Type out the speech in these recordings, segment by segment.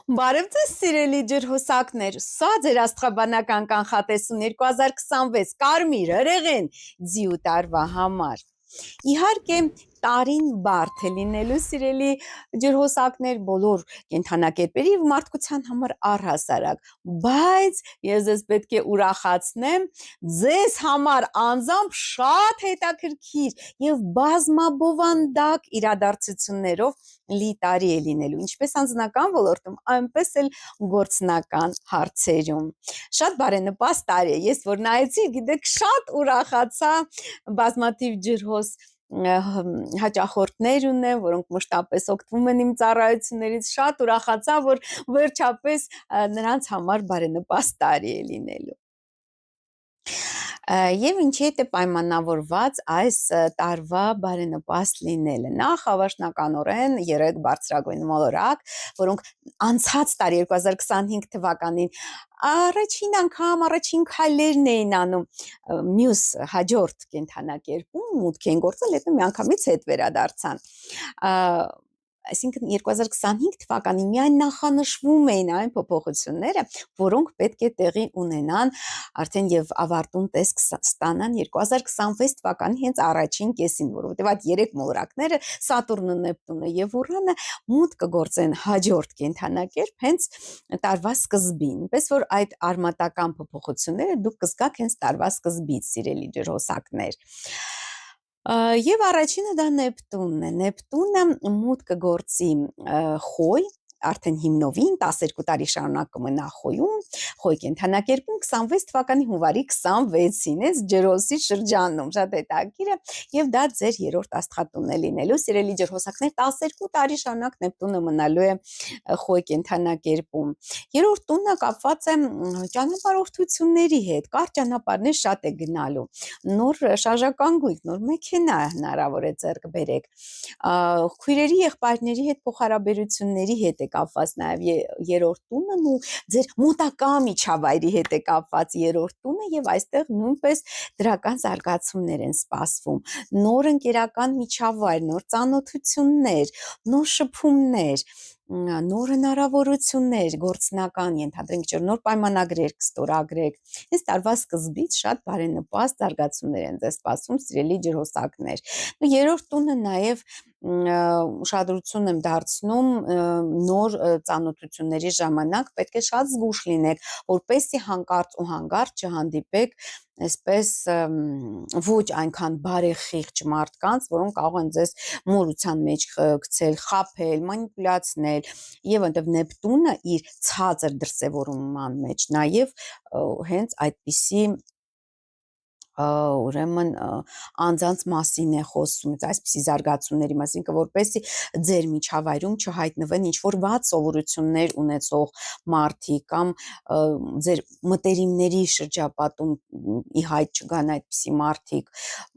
Բարև ձեզ սիրելի ջրհոսակներ, սա ձեր աստղաբանական կանխատեսում 2026 կարմիր հրեղեն ձիու տարվա համար։ Իհարկե տարին բարդ է լինելու սիրելի ջրհոսակներ բոլոր կենդանակերպերի և մարդկության համար առհասարակ, բայց ես ձեզ պետք է ուրախացնեմ, ձեզ համար անձամբ շատ հետաքրքիր և բազմաբովանդակ իրադարձություններով լի տարի է լինելու, ինչպես անձնական ոլորտում, այնպես էլ գործնական հարցերում։ Շատ բարենպաստ տարի է, ես որ նայեցի, գիտեք, շատ ուրախացա, բազմաթիվ ջրհոս հաճախորդներ ունեմ, որոնք մշտապես օգտվում են իմ ծառայություններից, շատ ուրախացա, որ վերջապես նրանց համար բարենպաստ տարի է լինելու։ Եվ ինչի հետ է պայմանավորված այս տարվա բարենպաստ լինելը։ Նախ ավաշնականորեն 3 բարձրագույն մոլորակ, որոնք անցած տարի 2025 թվականին առաջին անգամ առաջին քայլերն էին անում մյուս հաջորդ կենդանակերպում մուտք էին գործել, հետո միանգամից հետ վերադարձան։ Այսինքն 2025 թվականին միայն նախանշվում էին այն փոփոխությունները, որոնք պետք է տեղի ունենան արդեն եւ ավարտուն տեսք ստանան 2026 թվականի հենց առաջին կեսին, որովհետեւ այդ 3 մոլորակները Սատուրնը, Նեպտունը եւ Ուրանը մուտք կգործեն հաջորդ կենդանակերպ հենց տարվա սկզբին, այնպես որ այդ արմատական փոփոխությունները դուք կզգաք հենց տարվա սկզբից, սիրելի ջրհոսակներ։ Եվ առաջինը դա Նեպտունն է։ Նեպտունը մուտք կգործի Խոյ, արդեն հիմնովին 12 տարի շարունակ կմնա Խոյում, Խոյ կենդանակերպում 26 թվականի հունվարի 26-ին է ջրհոսի շրջանում, շատ հետաքրքիր է, եւ դա ձեր երրորդ աստղատունն է լինելու, սիրելի ջրհոսակներ, 12 տարի շարունակ Նեպտունը մնալու է Խոյ կենդանակերպում։ Երրորդ տունը կապված է ճանապարհորդությունների հետ, կարճ ճանապարհներ շատ է գնալու, նոր շարժական գույք, նոր մեքենա հնարավոր է ձեռք բերեք, քույրերի եղբայրների հետ փոխհարաբերությունների հետ է կապված նաև երրորդ տունն ու ձեր մոտակա միջավայրի հետ է կապված երրորդ տունը եւ այստեղ նույնպես դրական զարգացումներ են սպասվում, նոր ընկերական միջավայր, նոր ծանոթություններ, նոր շփումներ, նոր հնարավորություններ, գործնական ենթադրենք, որ նոր պայմանագրեր կստորագրեք։ Այս տարվա սկզբից շատ բարենպաստ զարգացումներ են ձեզ սպասում, սիրելի ջրհոսակներ։ Երրորդ տունը նաև ուշադրություն եմ դարձնում նոր ծանոթությունների ժամանակ պետք է շատ զգուշ լինեք, որպեսզի հանկարծ ու հանկարծ չհանդիպեք այսպես ոչ այնքան բարեխիղճ մարդկանց, որոնք կարող են ձեզ մորության մեջ գցել, խաբել, մանիպուլյացնել, եւ այնտեղ Նեպտունը իր ցածր դրսևորման մեջ նաեւ հենց այդպիսի ուրեմն անձանց մասին է խոսում, այսպիսի զարգացումների մասին, որպեսզի ձեր միջավայրում չհայտնվեն ինչ-որ վատ սովորություններ ունեցող մարդիկ կամ ձեր մտերիմների շրջապատում ի հայտ չգան այդպիսի մարդիկ,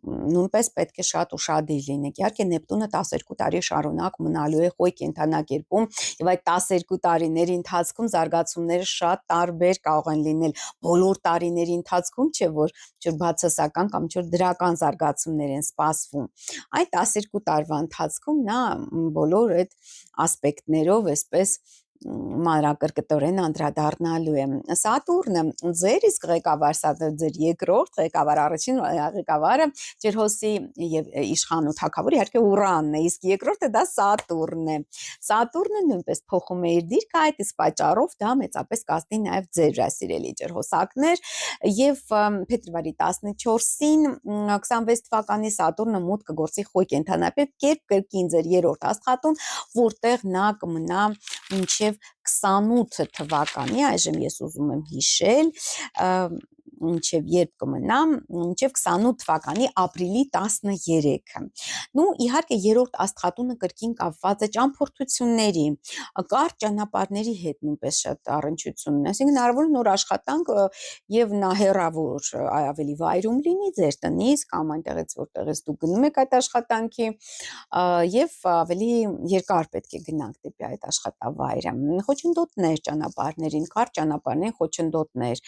նույնպես պետք է շատ ուշադիր լինեք։ Իհարկե Նեպտունը 12 տարի շարունակ մնալու է Խոյ կենդանակերպում եւ այդ 12 տարիների ընթացքում զարգացումները շատ տարբեր կարող են լինել բոլոր տարիների ընթացքում, չէ՞ որ բացասական կամ ինչ-որ դրական զարգացումներ են սպասվում։ Այդ 12 տարվա ընթացքում նա բոլոր այդ ասպեկտներով այսպես մանրակրկտորեն անդրադառնալու է։ Սատուրնը ձեր իսկ ղեկավար, ձեր երկրորդ ղեկավար, առաջին ղեկավարը ջրհոսի եւ իշխան ու թագավոր իհարկե Ուրանն է, իսկ երկրորդը դա Սատուրնն է։ Սատուրնը նույնպես փոխում է իր դիրքը, այդ իսկ պատճառով դա մեծապես կազմի նաեւ ձեր սիրելի ջրհոսակներ եւ փետրվարի 14-ին 26 թվականի Սատուրնը մուտք կգործի Խոյ կենդանակերպ կրկին ձեր երրորդ աստղատուն, որտեղ նա կմնա մինչև 28 թվականի, այժմ ես ուզում եմ հիշել, մինչև երբ կմնա, մինչև 28 թվականի ապրիլի 13-ը։ Իհարկե երրորդ աստղատունը կրկին կապված է ճամփորդությունների, կարճ ճանապարհների հետ նույնպես շատ առնչություն ունի, այսինքն հնարավոր է նոր աշխատանք եւ նա հեռավոր ավելի վայրում լինի ձեր տնից կամ այնտեղից որտեղից դուք գնում եք այդ աշխատանքի եւ ավելի երկար պետք է գնանք դեպի այդ աշխատավայրը։ Խոչընդոտներ ճանապարհներին, կարճ ճանապարհներին խոչընդոտներ,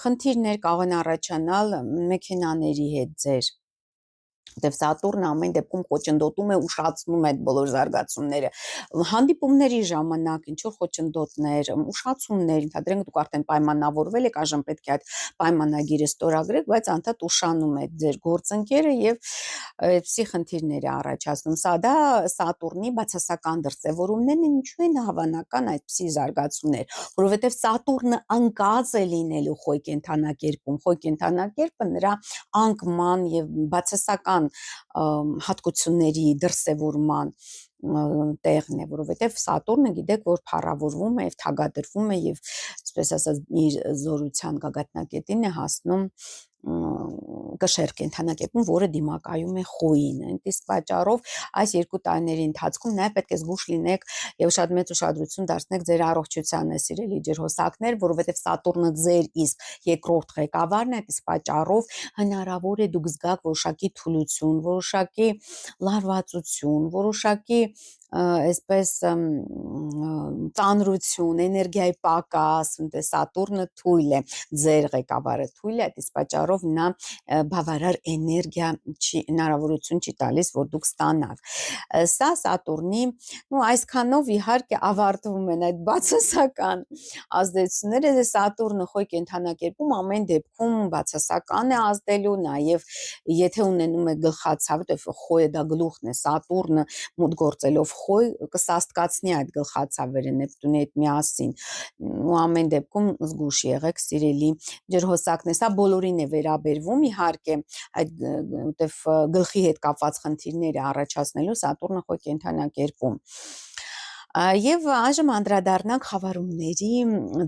խնդիրներ կարող են առաջանալ մեքենաների հետ ձեր Դեպ Սատուրնը ամեն դեպքում խոչընդոտում է, ուշացնում է այդ բոլոր զարգացումները։ Հանդիպումների ժամանակ ինչ որ խոչընդոտներ, ուշացումներ, ընդհանրենք դուք արդեն պայմանավորվել եք, այժմ պետք է այդ պայմանագիրը ստորագրեք, բայց անդադ ուշանում է ձեր գործընկերը եւ այդպիսի խնդիրներ է առաջացնում։ Սա դա Սատուրնի բացասական դրսևորումներն են, ինչու են հավանական այդպիսի զարգացումներ, որովհետեւ Սատուրնը անկած է լինելու խոյ կենդանակերպում, խոյ կենդանակերպը նրա անկման եւ բացասական հատկությունների դրսևորման տեղն է, որովհետև Սատուրնը գիտեք, որ փառավորվում է եւ թագադրվում է եւ այսպես ասած իր զորության գագաթնակետին է հասնում կշեռ կենդանակերպում, որը դիմակայում է խոյին։ Այնպես պատճառով այս երկու տարիների ընթացքում նաև պետք է զգուշ լինեք եւ շատ մեծ ուշադրություն դարձնեք ձեր առողջությանը, սիրելի ջրհոսակներ, որովհետեւ Սատուրնը ձեր իսկ երկրորդ ղեկավարն է, այս պատճառով հնարավոր է դուք զգաք որոշակի թուլություն, որոշակի լարվածություն, որոշակի այսպես ծանրություն, էներգիայի պակաս, Սատուրնը թույլ է, ձեր ղեկավարը թույլ է, այս պատճառով նա բավարար էներգիա հնարավորություն չի տալիս, որ դուք ստանաք։ Սա Սատուրնի, այսքանով իհարկե ավարտվում են այդ բացասական ազդեցությունները, Սատուրնը խոյ կենդանակերպում ամեն դեպքում բացասական է ազդելու, նաև եթե ունենում է գլխացավ, խոյը դա գլուխն է, Սատուրնը մոտ գործելով խոյ կսաստկացնի այդ գլխացավերը Նեպտունի հետ միասին, ու ամեն դեպքում զգուշ եղեք, սիրելի ջրհոսակներ, սա բոլորին է վերաբերվում, իհարկե այդ գլխի հետ կապված խնդիրները առաջացնելու Սատուրնը խոյ կենդանակերպում։ Եվ այժմ անդրադառնանք խավարումների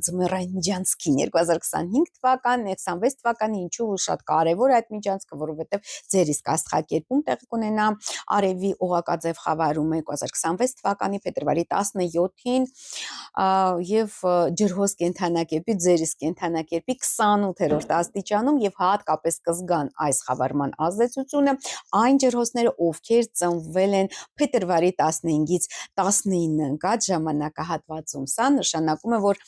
ձմեռային միջանցքին 2025 թվական, 26 թվականի, ինչու շատ կարևոր է այդ միջանցքը, որովհետև ձեր իսկ աստղակերպում տեղի կունենա արևի օղակաձև խավարումը 2026 թվականի փետրվարի 17-ին եւ ջրհոս կենդանակերպի, ձեր իսկ կենդանակերպի 28-րդ աստիճանում եւ հատկապես կզգան այս խավարման ազդեցությունը այն ջրհոսները, ովքեր ծնվել են փետրվարի 15-ից 19 ընկած ժամանակահատվածում։ Սա նշանակում է, որ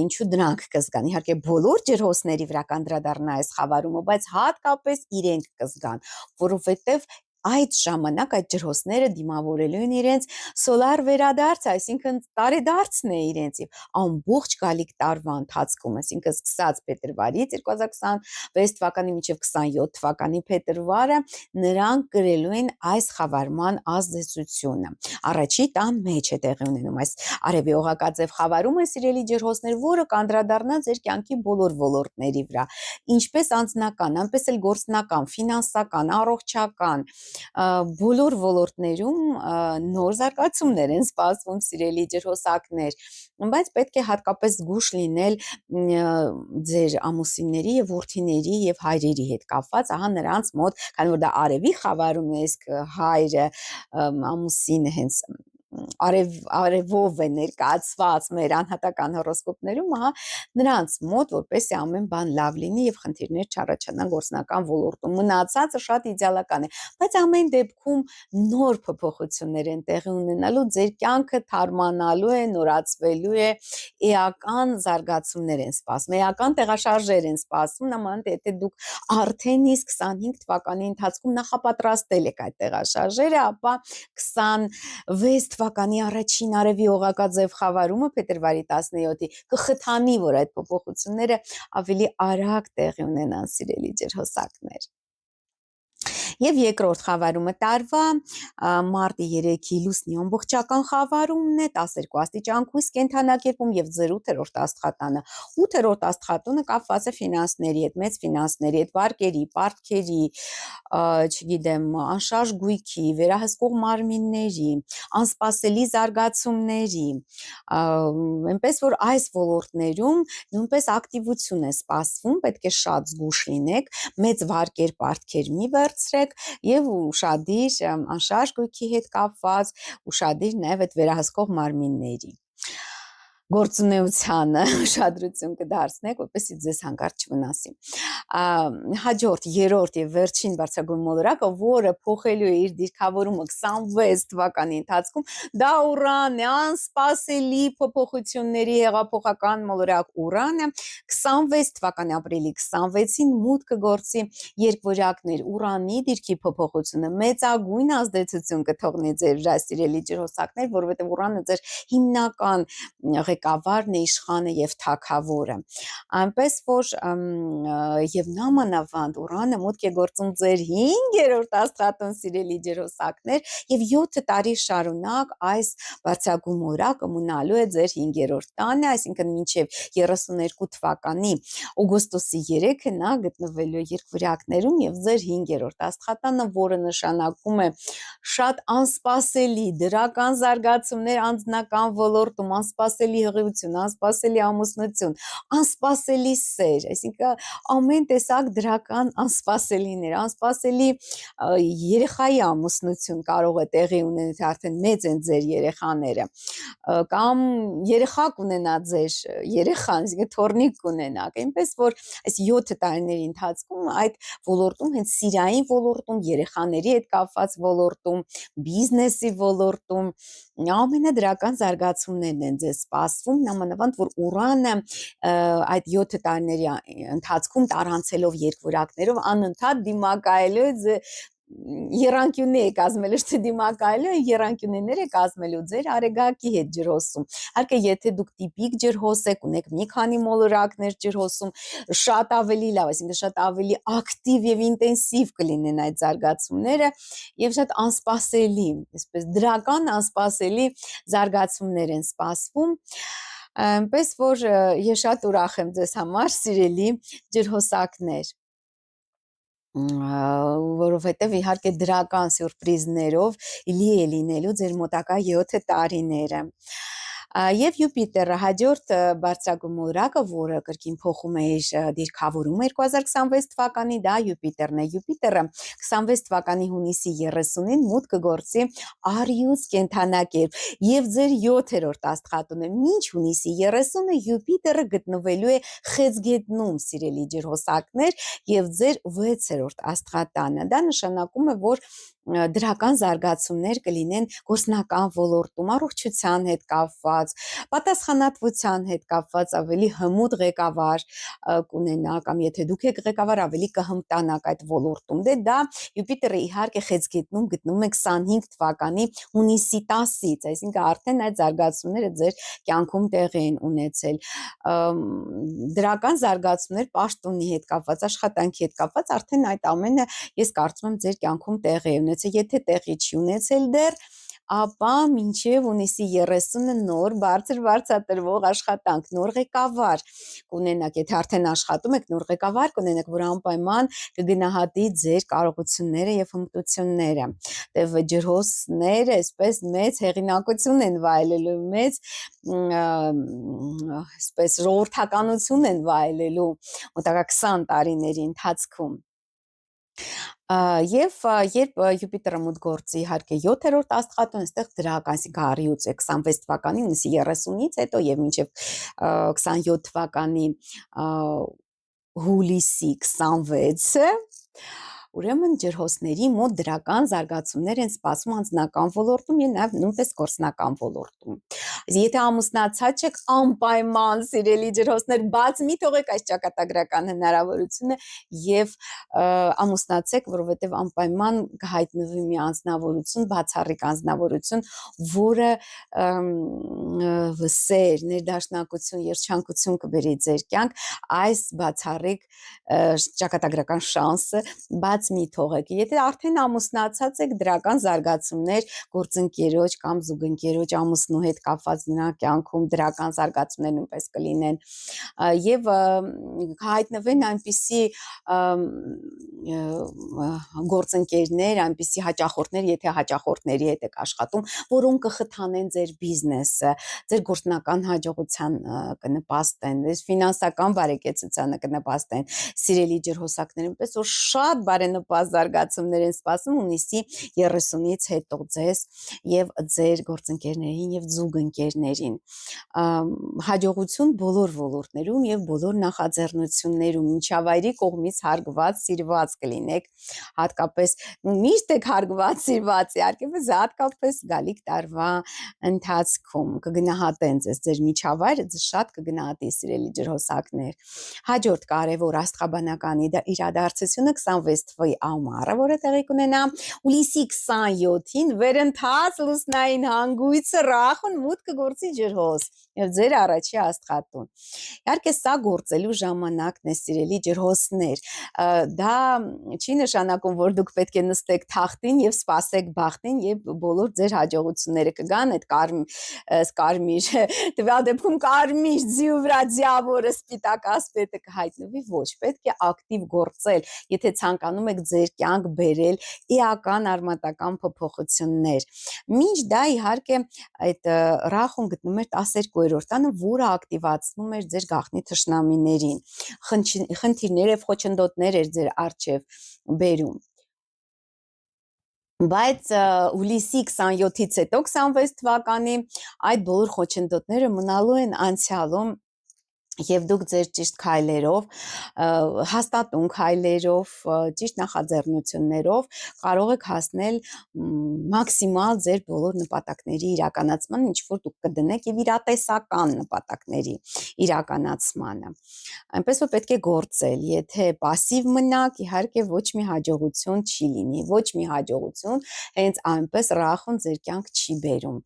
ինչու դրանք կզգան։ Իհարկե բոլոր ջրհոսների վրա կանդրադառնա այս խավարումը, բայց հատկապես իրենք կզգան, որովհետև այդ ժամանակ այդ ջրհոսները դիմավորելու են իրենց սոլար վերադարձ, այսինքն տարեդարձն է իրենց եւ ամբողջ գալիք տարվա ընթացքում, այսինքն սկսած փետրվարից 2026 թվականի մինչև 27 թվականի փետրվարը նրանք կրելու են այս խավարման ազդեցությունը։ Առաջի տան մեջ է տեղի ունենում այս արևի օղակաձև խավարումը, սիրելի ջրհոսներ, որը կանդրադառնա ձեր կյանքի բոլոր ոլորտների վրա, ինչպես անձնական, այնպես էլ գործնական, ֆինանսական, առողջական, բոլոր ոլորտներում նոր զարգացումներ են սպասվում, սիրելի ջրհոսակներ, բայց պետք է հատկապես զգուշ լինել ձեր ամուսինների եւ որդիների եւ հայրերի հետ կապված, ահա նրանց մոտ, քանի որ դա արևի խավարում է, իսկ հայրը ամուսինը հենց արևով է ներկայացված մեր անհատական հորոսկոպներում, ահա նրանց մոտ, որպեսզի ամեն բան լավ լինի եւ խնդիրներ չառաջանան գործնական ոլորտում։ Մնացածը շատ իդեալական է, բայց ամեն դեպքում նոր փոփոխություններ են տեղի ունենալու, ձեր կյանքը թարմանալու է, նորացվելու է, էական զարգացումներ են սպասվում, էական տեղաշարժեր են սպասվում, նմանդ եթե դուք արդեն իսկ 25 թվականի ընթացքում նախապատրաստել եք այդ տեղաշարժերը, ապա 26 թվականի առաջին արևի օղակաձև խավարումը փետրվարի 17-ի կխթանի, որ այդ փոփոխությունները ավելի արագ տեղի ունենան, սիրելի ջրհոսակներ։ Եվ երկրորդ խավարումը տարվա մարտի 3-ի լուսնի ամբողջական խավարումն է 12 աստիճան կույս կենդանակերպում եւ ձեր 8-րդ աստղատանը։ 8-րդ աստղատունը կապված է ֆինանսների հետ, մեծ ֆինանսների հետ, վարկերի, պարտքերի, չգիտեմ, անշարժ գույքի, վերահսկող մարմինների, անսպասելի զարգացումների, այնպես որ այս ոլորտներում նույնպես ակտիվություն է սպասվում, պետք է շատ զգուշ լինեք, մեծ վարկեր, պարտքեր մի վերցրեք եւ ուշադիր անշարժ գույքի հետ կապված, ուշադիր նաեւ այդ վերահսկող մարմինների։ գործունեությանը ուշադրություն կդարձնեք, որպեսզի ձեզ հանկարծ չվնասի։ Հաջորդ, երրորդ եւ վերջին բարձրագույն մոլորակը, որը փոխելու է իր դիրքավորումը 26 թվականի ընթացքում, դա Ուրան է, անսպասելի փոփոխությունների հեղափոխական մոլորակ Ուրանը 26 թվականի ապրիլի 26-ին մուտք կգործի երկվորյակներ Ուրանի դիրքի փոփոխությունը մեծագույն ազդեցություն կթողնի ձեր սիրելի ջրհոսակներ, որովհետեւ Ուրանը ձեր հիմնական ղեկավարն է, իշխանը եւ թագավորը, այնպես որ եւ նամանավանդ Ուրանը մուտք է գործում ձեր 5-րդ աստղատուն սիրելի ջրհոսակներ եւ 7 տարի շարունակ այս բարձրագույն մոլորակը մնալու է ձեր 5-րդ տանը, այսինքն մինչեւ 32 թվականի օգոստոսի 3-ը նա գտնվելու է երկվորյակներում եւ ձեր 5-րդ աստղատանը, որը նշանակում է շատ անսպասելի դրական զարգացումներ անձնական ոլորտում, անսպասելի հղիություն, անսպասելի ամուսնություն, անսպասելի սեր, այսինքն ամեն տեսակ դրական անսպասելիներ, անսպասելի երեխայի ամուսնություն կարող է տեղի ունենալ, թե արդեն մեծ են ձեր երեխաները, կամ երեխա կունենա ձեր երեխան, այսինքն թոռնիկ կունենաք, այնպես որ այս 7 տարիների ընթացքում այդ ոլորտում, հենց սիրային ոլորտում, երեխաների հետ կապված ոլորտում, բիզնեսի ոլորտում ամենադրական զարգացումներն են ձեզ սպասվում, նամանավանդ որ Ուրանը այդ 7 տարիների ընթացքում տարանցելով երկվորյակներով անընդհատ դիմակայելու է եռանկյունի է կազմելու, չէ՞ դիմակայելու է եռանկյունիներ է կազմելու ձեր արեգակի հետ ջրհոսում։ Իհարկե, եթե դուք տիպիկ ջրհոս եք, ունեք մի քանի մոլորակներ ջրհոսում, շատ ավելի լավ, այսինքն շատ ավելի ակտիվ եւ ինտենսիվ կլինեն այդ զարգացումները եւ շատ անսպասելի, այսպես դրական անսպասելի զարգացումներ են սպասվում։ Այնպես որ ես շատ ուրախ եմ ձեզ համար, սիրելի ջրհոսակներ, որովհետև իհարկե դրական սյուրպրիզներով լի է լինելու ձեր մոտակա 7 տարիները։ Եվ Յուպիտերը հաջորդ բարձրագույն մոլորակը, որը կրկին փոխում է իր դիրքավորումը 2026 թվականի, դա Յուպիտերն է։ Յուպիտերը 26 թվականի հունիսի 30-ին մուտք կգործի Արիուս կենդանակերպ եւ ձեր 7-րդ աստղատունը մինչ հունիսի 30-ը Յուպիտերը գտնվելու է Խեցգետնում, սիրելի ջրհոսակներ, եւ ձեր 6-րդ աստղատանը։ Դա նշանակում է, որ դրական զարգացումներ կլինեն գործնական ոլորտում, առողջության հետ կապված, պատասխանատվության հետ կապված ավելի հմուտ ղեկավար կունենա, կամ եթե դուք եք ղեկավար, ավելի կհմտանաք այդ ոլորտում։ Դե դա Յուպիտերը իհարկե Խեցգետնում գտնվում է 25 թվականի հունիսի 10-ից, այսինքն արդեն այդ զարգացումները ձեր կյանքում տեղի են ունեցել։ Դրական զարգացումներ պաշտոնի հետ կապված, աշխատանքի հետ կապված, արդեն այդ ամենը ես կարծում եմ ձեր կյանքում տեղի է ունեցել, եթե տեղի չի ունեցել դեռ, ապա մինչև հունիսի 30-ը նոր բարձրատրվող աշխատանք, նոր ղեկավար կունենաք, եթե արդեն աշխատում եք, նոր ղեկավար կունենաք, որ անպայման կգնահատի ձեր կարողությունները եւ հմտությունները։ Դե ջրհոսները այսպես մեծ հեղինակություն են վայելելու, մեծ այսպես ժողովրդականություն են վայելելու մոտակա 20 տարիների ընթացքում։ Եվ երբ Յուպիտերը մուտք գործի իհարկե 7-րդ աստղատուն, այստեղ դրական, այսինքն Արիուս է 26 թվականի հունիսի 30-ից հետո եւ մինչեւ 27 թվականի հուլիսի 26-ը, ուրեմն ջրհոսների մոտ դրական զարգացումներ են սպասվում անձնական ոլորտում եւ նաեւ նույնպես գործնական ոլորտում։ Եթե ամուսնացած եք, անպայման սիրելի ջրհոսներ, բաց մի թողեք այս ճակատագրական հնարավորությունը եւ ամուսնացեք, որովհետեւ անպայման կհայտնվի մի անձնավորություն, բացառիկ անձնավորություն, որը սեր, ներդաշնակություն, երջանկություն կբերի ձեր կյանք, այս բացառիկ ճակատագրական շանսը բաց մի թողեք։ Եթե արդեն ամուսնացած եք, դրական զարգացումներ գործընկերոջ կամ զուգընկերոջ ամուսնու հետ կապված նրա կյանքում դրական զարգացումներ նույնպես կլինեն եւ հայտնվեն այնպիսի գործընկերներ, այնպիսի հաճախորդներ, եթե հաճախորդների հետ եք աշխատում, որոնք կխթանեն ձեր բիզնեսը, ձեր գործնական հաջողության կնպաստեն, ֆինանսական բարեկեցությանը կնպաստեն, սիրելի ջրհոսակներ, այնպես որ շատ բարենպաստ բարենպաստ զարգացումներ են սպասում հունիսի 30-ից հետո ձեզ եւ ձեր գործընկերներին եւ զուգընկերներին։ Հաջողություն բոլոր ոլորտներում եւ բոլոր նախաձեռնություններում միջավայրի կողմից հարգված, սիրված կլինեք, հատկապես միշտ եք հարգված, սիրված, իհարկե, բայց հատկապես գալիք տարվա ընթացքում կգնահատեն ձեզ ձեր միջավայրը, շատ կգնահատի սիրելի ջրհոսակներ։ Հաջորդ կարևոր աստղաբանական իրադարձությունը 26 թվականի ամառը, որը տեղի կունենա հուլիսի 27-ին, վերընթաց լուսնային հանգույցը ռախուն մուտք կգործի ջրհոս եւ ձեր առաջի աստղատուն։ Իհարկե սա գործելու ժամանակն է, սիրելի ջրհոսներ։ Դա չի նշանակում, որ դուք պետք է նստեք թախտին եւ սպասեք բախտին եւ բոլոր ձեր հաջողությունները կգան այդ կարմիր տվյալ դեպքում կարմիր ձիու վրա ձիավորը սպիտակ ասպետը կհայտնվի, ոչ, պետք է ակտիվ գործել, եթե ցանկանում եք ձեր կյանք բերել էական արմատական փոփոխություններ։ Մինչ դա իհարկե այդ ռախուն գտնում էր 12-րդ տանը, որը ակտիվացնում էր ձեր գաղտնի թշնամիներին, խնդիրներ եւ խոչընդոտներ էր ձեր առջև բերում։ Բայց հուլիսի 27-ից հետո 26 թվականի այդ բոլոր խոչընդոտները մնալու են անցյալում եւ դուք ձեր ճիշտ քայլերով, հաստատուն քայլերով, ճիշտ նախաձեռնություններով կարող եք հասնել մաքսիմալ ձեր բոլոր նպատակների իրականացման, ինչ որ դուք կդնեք եւ իրատեսական նպատակների իրականացմանը։ Այնպես որ պետք է գործել, եթե пассив մնաք, իհարկե ոչ մի հաջողություն չի լինի, ոչ մի հաջողություն հենց այնպես ռախուն ձեր կյանք չի բերում։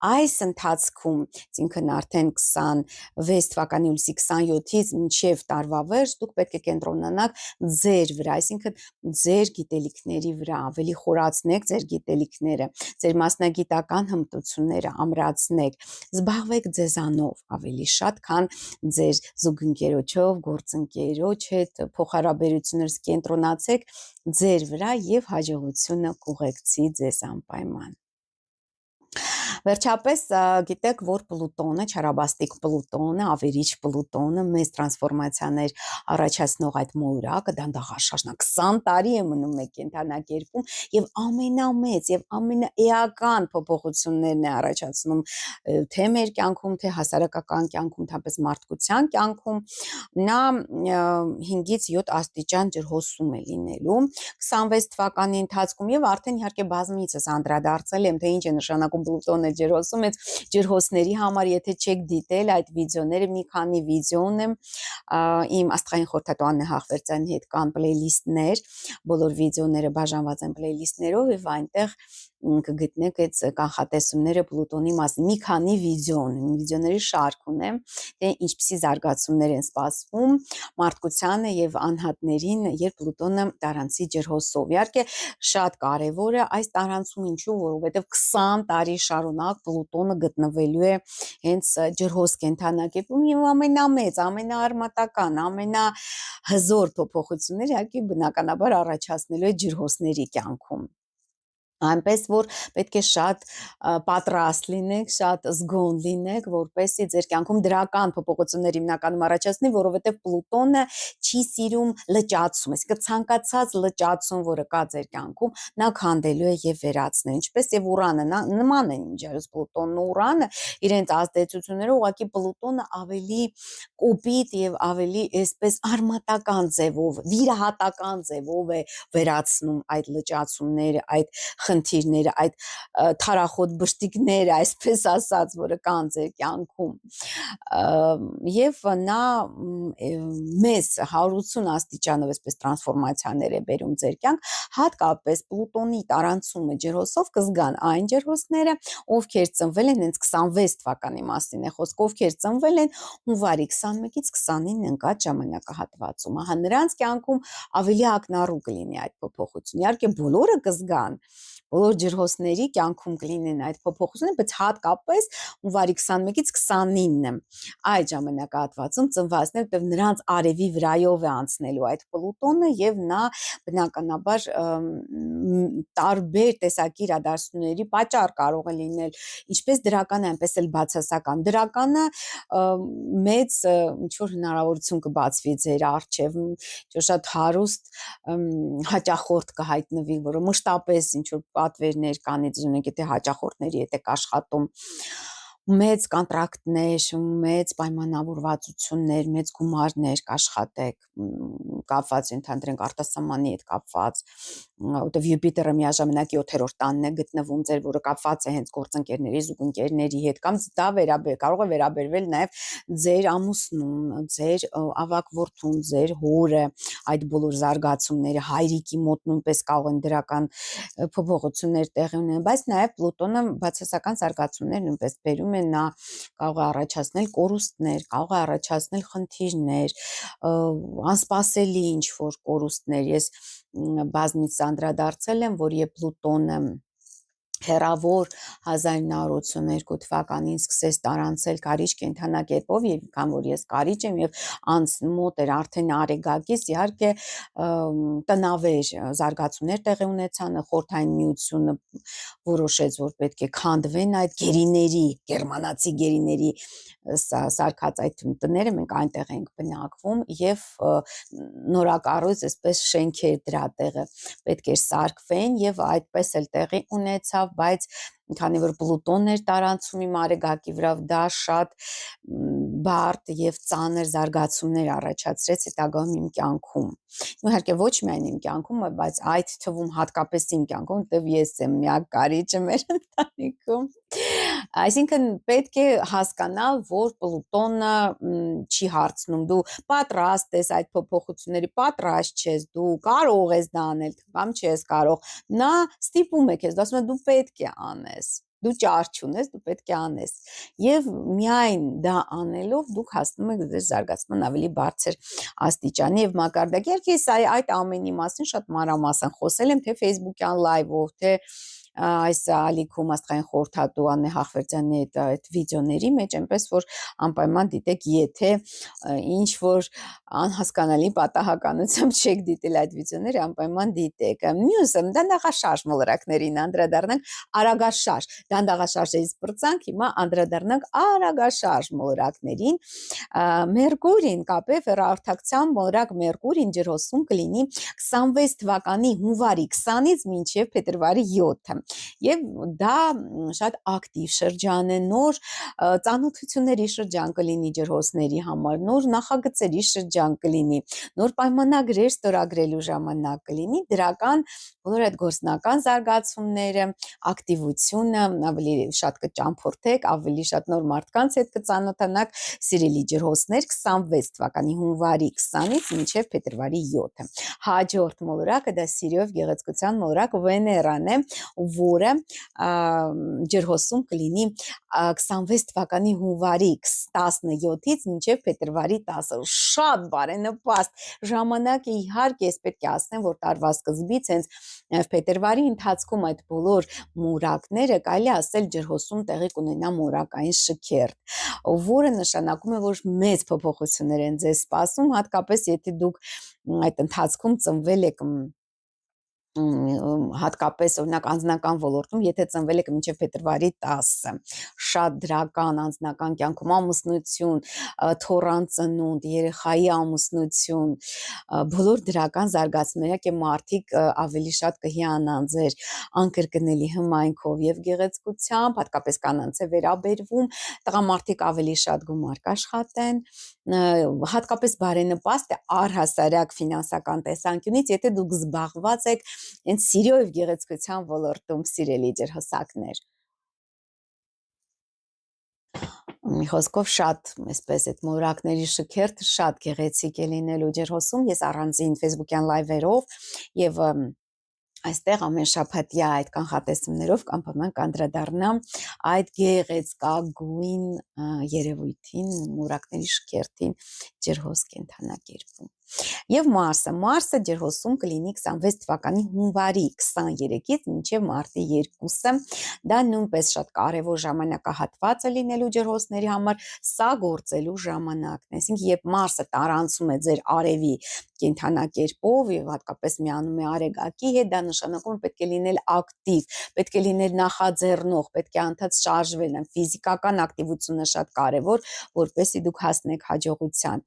Այս ընթացքում, այսինքն արդեն 26 թվականի հուլիսի 27-ից մինչև տարվա վերջ դուք պետք է կենտրոնանաք ձեր վրա, այսինքն ձեր գիտելիքների վրա, ավելի խորացնեք ձեր գիտելիքները, ձեր մասնագիտական հմտությունները ամրացնեք, զբաղվեք ձեզանով ավելի շատ, քան ձեր զուգընկերոջով, գործընկերոջ հետ փոխհարաբերություններս կենտրոնացեք ձեր վրա եւ հաջողությունը կուղեկցի ձեզ անպայման։ Վերջապես գիտեք, որ Պլուտոնը, չարաբաստիկ Պլուտոնը, ավերիչ Պլուտոնը, մեծ տրանսֆորմացիաներ առաջացնող այդ մոլորակը դանդաղաշարժն 20 տարի է մնում է կենթանակերպում եւ ամենամեծ եւ ամենաէական փոփոխություններն է առաջացնում թե մեր կյանքում, թե հասարակական կյանքում, թեպետ մարդկության կյանքում։ Նա 5-ից 7 աստիճան ջրհոսում է լինելու 26 թվականի ընթացքում եւ արդեն իհարկե բազմիցս անդրադարձել եմ, թե ինչ է նշանակում Պլուտոնը ջրհոսում, այդ ջրհոսների համար, եթե չեք դիտել այդ վիդեոները, մի քանի վիդեո ունեմ իմ աստղային խորհրդատու Աննե Հախվերդյանի հետ կան պլեյլիստներ, բոլոր վիդեոները բաժանված են պլեյլիստներով եւ այնտեղ կգտնեք այդ կանխատեսումները Պլուտոնի մասին։ Մի քանի վիդեո ունեմ, վիդեոների շարք ունեմ, թե ինչպիսի զարգացումներ են սպասվում մարդկությանը եւ անհատներին, երբ Պլուտոնը տարանցի ջրհոսով։ Իհարկե շատ կարեւոր է այս տարանցում, ինչու, որովհետեւ 20 տարի շարունակ Պլուտոնը գտնվելու է հենց ջրհոս կենթանակերպում եւ ամենամեծ, ամենաարմատական, ամենահզոր փոփոխությունները իհարկե բնականաբար առաջացնելու է ջրհոսների կյանքում։ Այնպես որ պետք է շատ պատրաստ լինեք, շատ զգոն լինեք, որպեսզի ձեր կյանքում դրական փոփոխություններ հիմնականում առաջացնի, որովհետև Պլուտոնը չի սիրում լճացում, այսինքն ցանկացած լճացում, որը կա ձեր կյանքում, նա քանդելու է եւ վերացնել, ինչպես եւ Ուրանը, նման են իմիջիայլոց Պլուտոնն ու Ուրանը, իրենց ազդեցությունները ուղղակի Պլուտոնը ավելի կոպիտ եւ ավելի այսպես արմատական ձևով, վիրահատական ձևով է վերացնում այդ լճացումները, այդ խնդիրները, այդ թարախոտ բշտիկները, այսպես ասած, որը կան ձեր կյանքում։ Եվ նա մեծ 180 աստիճանով այսպես տրանսֆորմացիաներ է բերում ձեր կյանք, հատկապես Պլուտոնի տարանցումը ջրհոսով կզգան այն ջրհոսները, ովքեր ծնվել են հենց 26 թվականի մասին է խոսք, ովքեր ծնվել են հունվարի 21-ից 29 ընկած ժամանակահատվածում, ահա նրանց կյանքում ավելի ակնառու կլինի այդ փոփոխությունը։ Իհարկե բոլորը կզգան, բոլոր ջրհոսների կյանքում կլինեն այդ փոփոխությունները, բայց հատկապես հունվարի 21-ից 29-ը այդ ժամանակահատվածում ծնվածներ, որտեղ նրանց արևի վրայով է անցնելու այդ Պլուտոնը եւ նա բնականաբար տարբեր տեսակի իրադարձությունների պատճառ կարող է լինել, ինչպես դրական, այնպես էլ բացասական։ Դրականը մեծ ինչ-որ հնարավորություն կբացվի ձեր առջև, ինչ-որ շատ հարուստ հաճախորդ կհայտնվի, որը մշտապես ինչ-որ պատվերներ կանի, դժունեք, եթե հաճախորդների հետ եք աշխատում, մեծ կոնտրակտներ, մեծ պայմանավորվածություններ, մեծ գումարներ կաշխատեք, կապված ընդհանրենք արտասահմանի հետ կապված, որտեղ Յուպիտերը միաժամանակ 7-րդ տանն է գտնվում ձեր, որը կապված է հենց գործընկերների, զուգընկերների հետ, կամ դա կարող է վերաբերվել նաև ձեր ամուսնուն, ձեր ավագ որդուն, ձեր հորը, այդ բոլոր զարգացումները, հայրիկի մոտ նույնպես կարող են դրական փոփոխություններ տեղի ունենալ, բայց նաև Պլուտոնը բացասական զարգացումներ նույնպես բերում է, նա կարող է առաջացնել կորուստներ, կարող է առաջացնել խնդիրներ, անսպասելի ինչ-որ կորուստներ։ Ես բազմից անդրադարձել եմ, որ երբ Պլուտոնը հեռավոր 1982 թվականին սկսեց տարանցել կարիճ կենդանակերպով, եւ քան որ ես կարիճ եմ եւ անց մոտ էր արդեն արեգակից, իհարկե տնավեր զարգացումներ տեղի ունեցան, Խորհրդային Միությունը որոշեց, որ պետք է քանդվեն այդ գերիների, գերմանացի գերիների սարքած այդ տները, մենք այնտեղ ենք բնակվում եւ նորակառույց այսպես շենքեր դրա տեղը պետք էր սարքվեն եւ այդպես էլ տեղի ունեցավ, բայց քանի որ Պլուտոնն էր տարանցում իմ արեգակի վրա, դա շատ բարդ եւ ծանր զարգացումներ առաջացրեց հետագայում իմ կյանքում։ Իհարկե ոչ միայն իմ կյանքում, բայց այդ թվում հատկապես իմ կյանքում, որտեղ ես եմ միակ կարիճը մեր ընտանիքում։ Այսինքն պետք է հասկանալ, որ Պլուտոնը չի հարցնում, դու պատրաստ ես այդ փոփոխությունների, պատրաստ չես, դու կարող ես դա անել կամ չես կարող, նա ստիպում է քեզ, ասում է դու պետք է անես, դու ճար չունես, դու պետք է անես, եւ միայն դա անելով դուք հասնում եք ձեր զարգացման ավելի բարձր աստիճանի եւ մակարդակի։ Իհարկե ես այդ ամենի մասին շատ մանրամասն խոսել եմ, թե Facebook-յան լայվով, թե այս ալիքում աստղային խորհրդատու Աննե Հախվերդյանի այդ վիդեոների մեջ, այնպես որ անպայման դիտեք, եթե ինչ որ անհասկանալի պատահականությամբ չեք դիտել այդ վիդեոները, անպայման դիտեք։ Մյուսը դանդաղաշարժ մոլորակներին անդրադառնանք, արագաշարժ, դանդաղաշարժից բրծանք, հիմա անդրադառնանք արագաշարժ մոլորակներին։ Մերկուրին կապե հեռահաղորդակցության մոլորակ Մերկուրին ջրհոսում կլինի 26 թվականի հունվարի 20-ից մինչև փետրվարի 7-ը։ Եվ դա շատ ակտիվ շրջան է, նոր ծանոթությունների շրջան կլինի ջրհոսների համար, նոր նախագծերի շրջան կլինի, նոր պայմանագրեր ստորագրելու ժամանակ կլինի, դրական բոլոր այդ գործնական զարգացումները, ակտիվությունը, ավելի շատ կճամփորդեք, ավելի շատ նոր մարդկանց հետ կծանոթանաք, սիրելի ջրհոսներ, 26 թվականի հունվարի 20-ից մինչև փետրվարի 7-ը։ Հաջորդ մոլորակը դա սիրով գեղեցկության մոլորակ Վեներան է, որը ջրհոսում կլինի 26 թվականի հունվարի 17-ից մինչև փետրվարի 10-ը, շատ բարենպաստ ժամանակ է, իհարկե ես պետք է ասեմ, որ տարվա սկզբից հենց փետրվարի ընթացքում այդ բոլոր մուրակները կարելի ասել ջրհոսում տեղի կունենա մուրակային շքերթ, որը նշանակում է, որ մեծ փոփոխություններ են ձեզ սպասում, հատկապես եթե դուք այդ ընթացքում ծնվել եք հատկապես օրինակ անձնական ոլորտում, եթե ծնվել եք մինչև փետրվարի 10-ը, շատ դրական անձնական կյանքում ամուսնություն, թոռան ծնունդ, երեխայի ամուսնություն, բոլոր դրական զարգացումներ, եկե մարդիկ ավելի շատ կհիանան ձեր անկրկնելի հմայքով եւ գեղեցկությամբ, հատկապես կանանց է վերաբերվում, տղամարդիկ ավելի շատ գումար կաշխատեն, հատկապես բարենպաստ է առհասարակ ֆինանսական տեսանկյունից, եթե դուք զբաղված եք հենց սիրո եւ գեղեցկության ոլորտում, սիրելի ջրհոսակներ։ Մի խոսքով շատ, այսպես այդ մոլորակների շքերթը շատ գեղեցիկ է լինելու ջրհոսում, ես առանձին Facebook-յան լայվերով եւ այստեղ ամեն շաբաթյա այդ կանխատեսումներով անպայման կանդրադառնամ այդ գեղեցկագույն երևույթին, մուրակների շքերթին ջրհոս կենդանակերպում։ Եվ Մարսը ջրհոսում կլինի 26 թվականի հունվարի 23-ից մինչև մարտի 2-ը, դա նույնպես շատ կարևոր ժամանակահատված է լինելու ջրհոսների համար, սա գործելու ժամանակն է, այսինքն երբ Մարսը տարանցում է ձեր արևի կենդանակերպով եւ հատկապես միանում է արեգակի հետ, դա նշանակում է պետք է լինել ակտիվ, պետք է լինել նախաձեռնող, պետք է անդադ շարժվել, ֆիզիկական ակտիվությունը շատ կարևոր, որպեսզի դուք հասնեք հաջողության։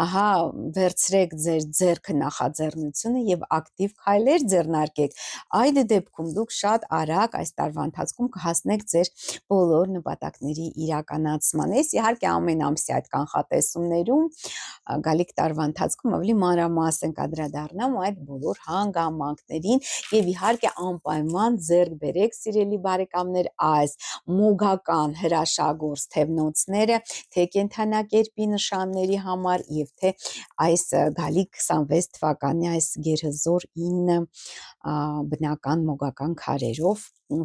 Ահա, վերցրեք ձեր ձեռքը նախաձեռնությունը եւ ակտիվ քայլեր ձեռնարկեք։ Այդ դեպքում դուք շատ արագ այս տարվա ընթացքում կհասնեք ձեր բոլոր նպատակների իրականացման։ Ես իհարկե ամեն ամսի այդ կանխատեսումներում գալիք տարվա ընթացքում ավելի մանրամասն կանդրադառնամ այդ բոլոր հանգամանքներին եւ իհարկե անպայման ձեռք բերեք սիրելի բարեկամներ այս մոգական հրաշագործ թևնոցները թե կենդանակերպի նշանների համար եւ թե այս գալիք 26 թվականի այս գերհզոր 9 բնական մոգական քարերով,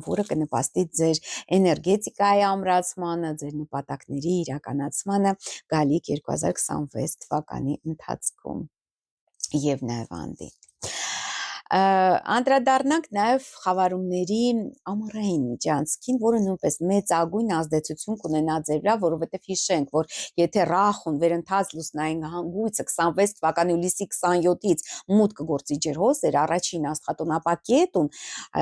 որը կնպաստի ձեր էներգետիկայի ամրացմանը, ձեր նպատակների իրականացմանը գալիք 2026 թվականի ընթացքում եւ նաեւ անդին։ Անդրադառնանք նաև խավարումների ամառային միջանցքին, որը նույնպես մեծագույն ազդեցություն կունենա ձեր վրա, որովհետև հիշենք, որ եթե ռախուն վերընթաց լուսնային հանգույցը 26 թվականի հուլիսի 27-ից մուտք կգործի ջրհոս, էր առաջին աստղատուն, ապա կետուն,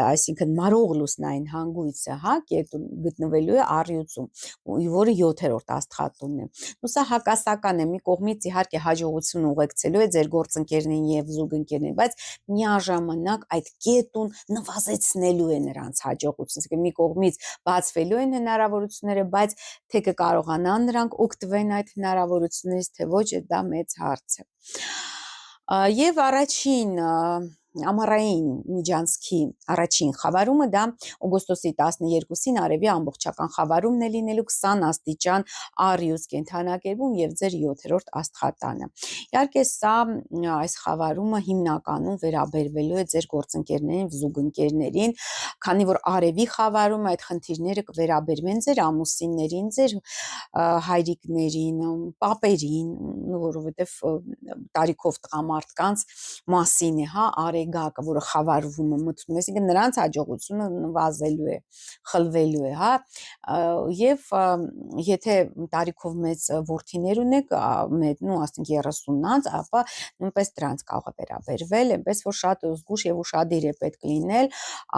այսինքն մարող լուսնային հանգույցը, հա, կետուն գտնվելու է առյուծում, որը 7-րդ աստղատունն է։ Ու սա հակասական է, մի կողմից իհարկե հաջողություն ուղեկցելու է ձեր գործընկերներին եւ զուգընկերներին, բայց միաժամանակ այդ կետուն նվազեցնելու է նրանց հաջողությունը, այսինքն մի կողմից բացվելու են հնարավորությունները, բայց թե կկարողանան նրանք օգտվեն այդ հնարավորություններից, թե ոչ, դա մեծ հարց է։ Եվ առաջին ամառային միջանցքի առաջին խավարումը դա օգոստոսի 12-ին արևի ամբողջական խավարումն է լինելու 20 աստիճան առյուծ կենդանակերպում եւ ձեր 7-րդ աստղատանը։ Իհարկե սա այս խավարումը հիմնականում վերաբերվելու է ձեր գործընկերներին, զուգընկերներին, քանի որ արևի խավարումը այդ խնդիրները կվերաբերվեն ձեր ամուսիններին, ձեր հայրիկներին, պապերին, որովհետեւ տարիքով տղամարդկանց մասին է, հա, արեգակը, որը խավարվում է մտնում, այսինքն նրանց հաջողությունը նվազելու է, խլվելու է, հա, եւ եթե տարիքով մեծ որդիներ ունեք, նու ասենք 30-ից, ապա նույնպես դրանց կարող է վերաբերվել, այնպես որ շատ զգուշ եւ ուշադիր է պետք լինել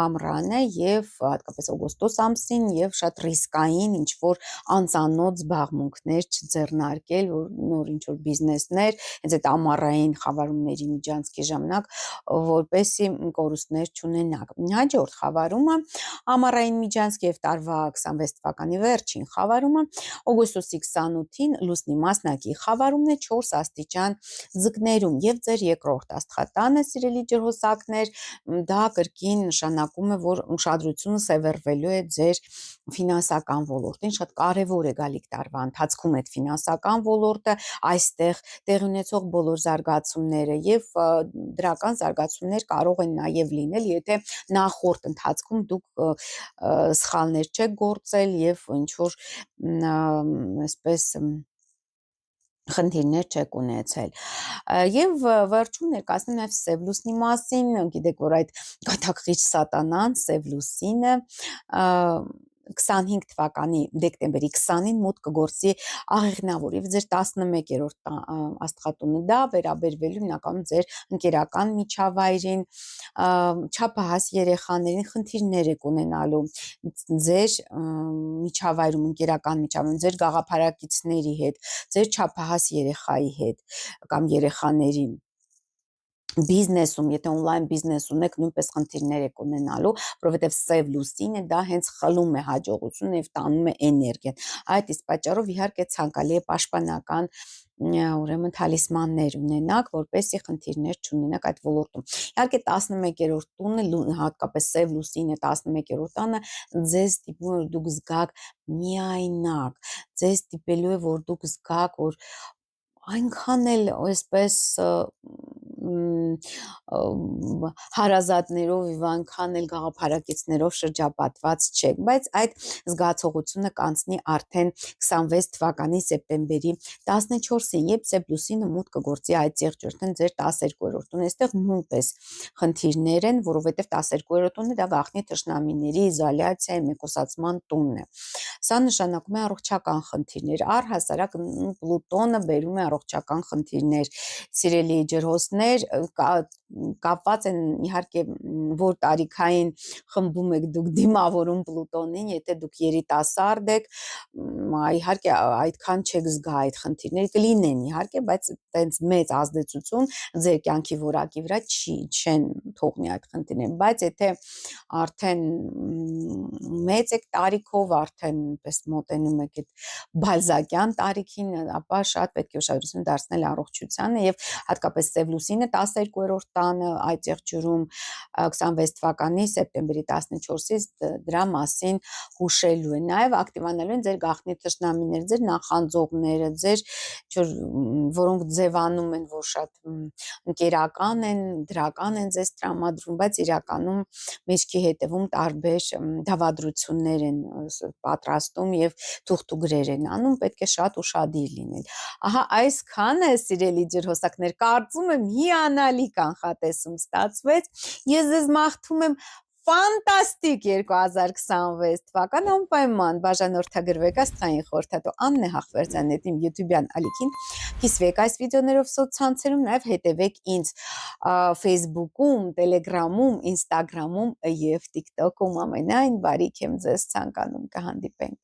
ամռանը եւ հատկապես օգոստոս ամսին եւ շատ ռիսկային ինչ որ անծանոթ զբաղմունքներ չձեռնարկել, որ նոր ինչ որ բիզնեսներ, հենց այդ ամառային խավարումների միջանցքի ժամանակ, որպեսի կորուստներ չունենաք։ Հաջորդ խավարումը ամառային միջանցք եւ տարվա 26 թվականի վերջին խավարումը օգոստոսի 28-ին լուսնի մասնակի խավարումն է 4 աստիճան ձկներում եւ ձեր երկրորդ աստղատանը, սիրելի ջրհոսակներ, դա կրկին նշանակում է, որ ուշադրությունը սևեռվելու է ձեր ֆինանսական ոլորտին, շատ կարևոր է գալիք տարվա ընթացքում այդ ֆինանսական ոլորտը, այստեղ տեղի ունեցող բոլոր զարգացումները եւ դրական զարգացումներ կարող են նաեւ լինել, եթե նախորդ ընթացքում դուք սխալներ չեք գործել եւ ինչ որ այսպես խնդիրներ չեք ունեցել։ Եվ վերջում ներկայացնեմ նաև սև լուսնի մասին, գիտեք, որ այդ գայթակղիչ սատանան, սև լուսինը 25 թվականի դեկտեմբերի 20-ին մուտք կգործի աղեղնավոր եւ ձեր 11-րդ աստղատունը դա վերաբերվելու հիմնականում ձեր ընկերական միջավայրին, չափահաս երեխաներին խնդիրներ եք ունենալու ձեր միջավայրում, ընկերական միջավայրում, ձեր գաղափարակիցների հետ, ձեր չափահաս երեխայի հետ կամ երեխաների բիզնեսում, եթե օնլայն բիզնես ունեք, նույնպես խնդիրներ եք ունենալու, որովհետև սև լուսինը դա հենց խլում է հաջողությունը եւ տանում է էներգիան։ Այդ իսկ պատճառով իհարկե ցանկալի է պաշտպանական ուրեմն թալիսմաններ ունենաք, որպեսզի խնդիրներ չունենաք այդ ոլորտում։ Իհարկե 11-րդ տունը, հատկապես սև լուսինը 11-րդ տանը ձեզ ստիպում է, որ դուք զգաք միայնակ, ձեզ ստիպելու է, որ դուք զգաք, որ այնքան էլ այսպես հարազատներով եւ այնքան էլ գաղափարակիցներով շրջապատված չեք, բայց այդ զգացողությունը կանցնի արդեն 26 թվականի սեպտեմբերի 14-ին, երբ Սեբլուսինը մուտք կգործի այդ եղջյուրն ձեր 12-րդ տուն, այստեղ նույնպես խնդիրներ են, որովհետեւ 12-րդ տունը դա գաղտնի թշնամիների իզոլյացիայի մեկուսացման տունն է։ Սա նշանակում է առողջական խնդիրներ, առհասարակ Պլուտոնը բերում է առողջական խնդիրներ, սիրելի ջրհոսներ, կապված են իհարկե որ տարիքային խմբում եք դուք դիմավորում Պլուտոնին, եթե դուք երիտասարդ եք, իհարկե այդքան չեք զգա այդ խնդիրները, կլինեն իհարկե, բայց տենց մեծ ազդեցություն ձեր կյանքի որակի վրա չեն թողնի այդ խնդիրները, բայց եթե արդեն մեծ եք տարիքով, արդեն պես մոտենում եք այդ բալզակյան տարիքին, ապա շատ պետք է ուշադրություն դարձնել առողջությանը եւ հատկապես Սևլուսինը 12-րդ տանը այդ եղջյուրում 26 թվականի սեպտեմբերի 14-ից դրա մասին հուշելու է, նաեւ ակտիվանալու են ձեր գաղտնի թշնամիները, ձեր նախանձողները, ձեր որոնք ձևանում են, որ շատ ընկերական են, դրական են ձեզ տրամադրում, բայց իրականում մեջքի հետևում տարբեր դավադրություններ են պատրաստում եւ թուղթուգրեր են անում, պետք է շատ ուշադիր լինել։ Ահա այսքանը, սիրելի ջրհոսակներ, կարծում եմ հիանալի կանխատեսում ստացվեց։ Ես ձեզ մաղթում եմ ֆանտաստիկ 2026 թվական, անպայման բաժանորդագրվեք աստղային խորհրդատու Աննե Հախվերդյանետ իմ YouTube-յան ալիքին, կիսվեք այս վիդեոներով սոցցանցերում, նաև հետևեք ինձ Facebook-ում, Telegram-ում, Instagram-ում եւ TikTok-ում, ամենայն բարիք եմ ձեզ ցանկանում, կհանդիպենք